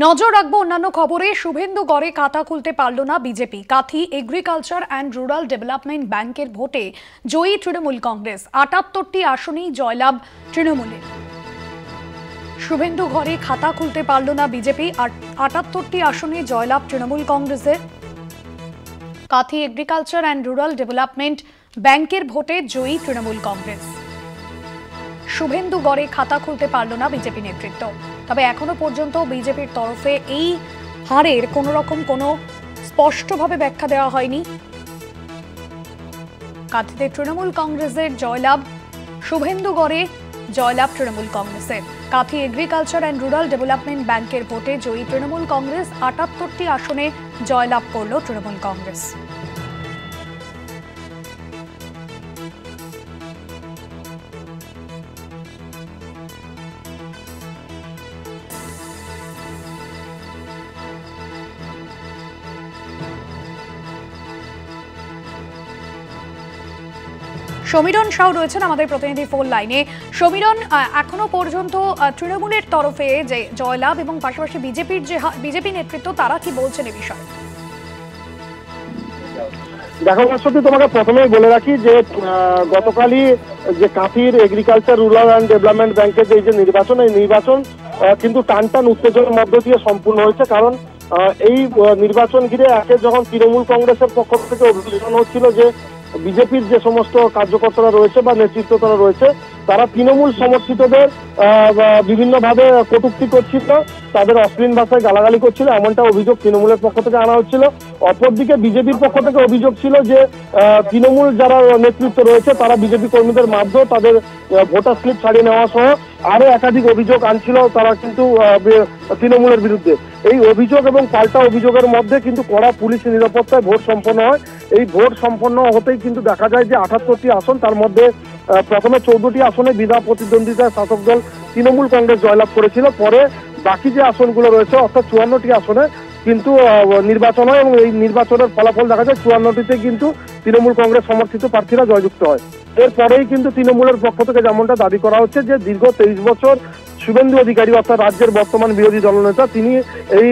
নজর রাখবো অন্যান্য খবরে। শুভেন্দুগড়ে খাতা খুলতে পারল না BJP. Kanthi agriculture and rural development ব্যাংকের ভোটে জয়ী তৃণমূল কংগ্রেস। ৭৮টি আসনেই জয়লাভ তৃণমূলের। শুভেন্দুগড়ে খাতা খুলতে পারল না বিজেপি, ৭৮টি আসনে জয়লাভ তৃণমূল কংগ্রেসের। Kanthi agriculture and rural development ব্যাংকের ভোটে জয়ী তৃণমূল কংগ্রেস। শুভেন্দুগড়ে খাতা খুলতে পারল না বিজেপি নেতৃত্ব। তবে এখনো পর্যন্ত বিজেপির তরফে এই হারের কোনো রকম কোনো স্পষ্টভাবে ব্যাখ্যা দেওয়া হয়নি। কাথিতে তৃণমূল কংগ্রেসের জয়লাভ, শুভেন্দুগড়ে জয়লাভ তৃণমূল কংগ্রেসের। Kanthi agriculture and rural development ব্যাংকের ভোটে জয়ী তৃণমূল কংগ্রেস। ৭৮টি আসনে জয়লাভ করল তৃণমূল কংগ্রেস। সমীরণ সাউ রয়েছেন আমাদের প্রতিনিধি ফোন লাইনে। সমীরণ, এখনো পর্যন্ত তৃণমূলের তরফে যে জয়লাভ এবং পাশাপাশি বিজেপির যে বিজেপি নেতৃত্ব তারা কি বলছেন এই বিষয়ে? দেখো সত্যি তোমাকে প্রথমেই বলে রাখি যে গতকালই যে কাথির এগ্রিকালচার রুরাল অ্যান্ড ডেভেলপমেন্ট ব্যাংকের যে নির্বাচন, এই নির্বাচন কিন্তু টান উত্তেজনার মধ্য দিয়ে সম্পূর্ণ হয়েছে। কারণ এই নির্বাচন ঘিরে একে যখন তৃণমূল কংগ্রেসের পক্ষ থেকে অভিযোগ হচ্ছিল যে বিজেপির যে সমস্ত কার্যকর্তারা রয়েছে বা নেতৃত্বরা রয়েছে তারা তৃণমূল সমর্থিতদের বিভিন্নভাবে কটূক্তি করছিল, তাদের অশ্লীল ভাষায় গালাগালি করছিল, এমনটা অভিযোগ তৃণমূলের পক্ষ থেকে আনা হচ্ছিল। অপরদিকে বিজেপির পক্ষ থেকে অভিযোগ ছিল যে তৃণমূল যারা নেতৃত্ব রয়েছে তারা বিজেপি কর্মীদের মাধ্যমে তাদের ভোটার স্লিপ ছাড়িয়ে নেওয়া সহ আরো একাধিক অভিযোগ আনছিল তারা কিন্তু তৃণমূলের বিরুদ্ধে। এই অভিযোগ এবং পাল্টা অভিযোগের মধ্যে কিন্তু কড়া পুলিশ নিরাপত্তায় ভোট সম্পন্ন হয়। এই ভোট সম্পন্ন হতেই কিন্তু দেখা যায় যে ৭৮টি আসন, তার মধ্যে প্রথমে ১৪টি আসনে বিনা প্রতিদ্বন্দ্বিতায় শাসক দল তৃণমূল কংগ্রেস জয়লাভ করেছিল। পরে বাকি যে আসনগুলো রয়েছে অর্থাৎ ৫৪টি আসনে কিন্তু নির্বাচন হয় এবং এই নির্বাচনের ফলাফল দেখা যায় ৫৪টিতে কিন্তু তৃণমূল কংগ্রেস সমর্থিত প্রার্থীরা জয়যুক্ত হয়। এরপরেই কিন্তু তৃণমূলের পক্ষ থেকে যেমনটা দাবি করা হচ্ছে যে দীর্ঘ ২৩ বছর শুভেন্দু অধিকারী অর্থাৎ রাজ্যের বর্তমান বিরোধী দলনেতা, তিনি এই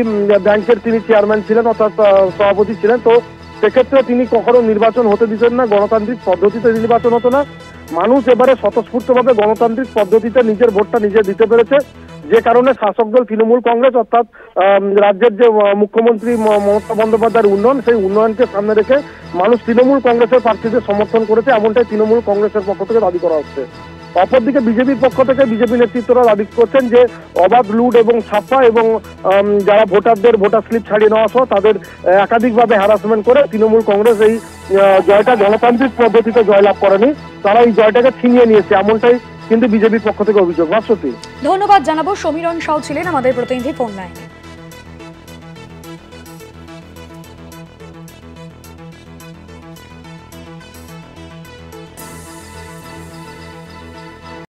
ব্যাংকের তিনি চেয়ারম্যান ছিলেন অর্থাৎ সভাপতি ছিলেন। তো সেক্ষেত্রে তিনি কখনো নির্বাচন হতে দিতেন না, গণতান্ত্রিক পদ্ধতিতে নির্বাচন হতো না। মানুষ এবারে স্বতঃস্ফূর্তভাবে গণতান্ত্রিক পদ্ধতিতে নিজের ভোটটা নিজে দিতে পেরেছে, যে কারণে শাসক দল তৃণমূল কংগ্রেস অর্থাৎ রাজ্যের যে মুখ্যমন্ত্রী মমতা বন্দ্যোপাধ্যায়ের উন্নয়ন, সেই উন্নয়নকে সামনে রেখে মানুষ তৃণমূল কংগ্রেসের প্রার্থীদের সমর্থন করেছে, এমনটাই তৃণমূল কংগ্রেসের পক্ষ থেকে দাবি করা হচ্ছে। অপরদিকে বিজেপির পক্ষ থেকে বিজেপি নেতৃত্বরা দাবি করছেন যে অবাধ লুট এবং ছাপ্পা এবং যারা ভোটারদের ভোটার স্লিপ ছাড়িয়ে নেওয়া সহ তাদের একাধিকভাবে হ্যারাসমেন্ট করে তৃণমূল কংগ্রেস এই জয়টা গণতান্ত্রিক পদ্ধতিতে জয়লাভ করেনি, তারা এই জয়টাকে ছিনিয়ে নিয়েছে, এমনটাই কিন্তু বিজেপির পক্ষ থেকে অভিযোগ। ভাস্বতী, ধন্যবাদ জানাবো। সমীরণ সাউ ছিলেন আমাদের প্রতিনিধি ফোন লাইনে।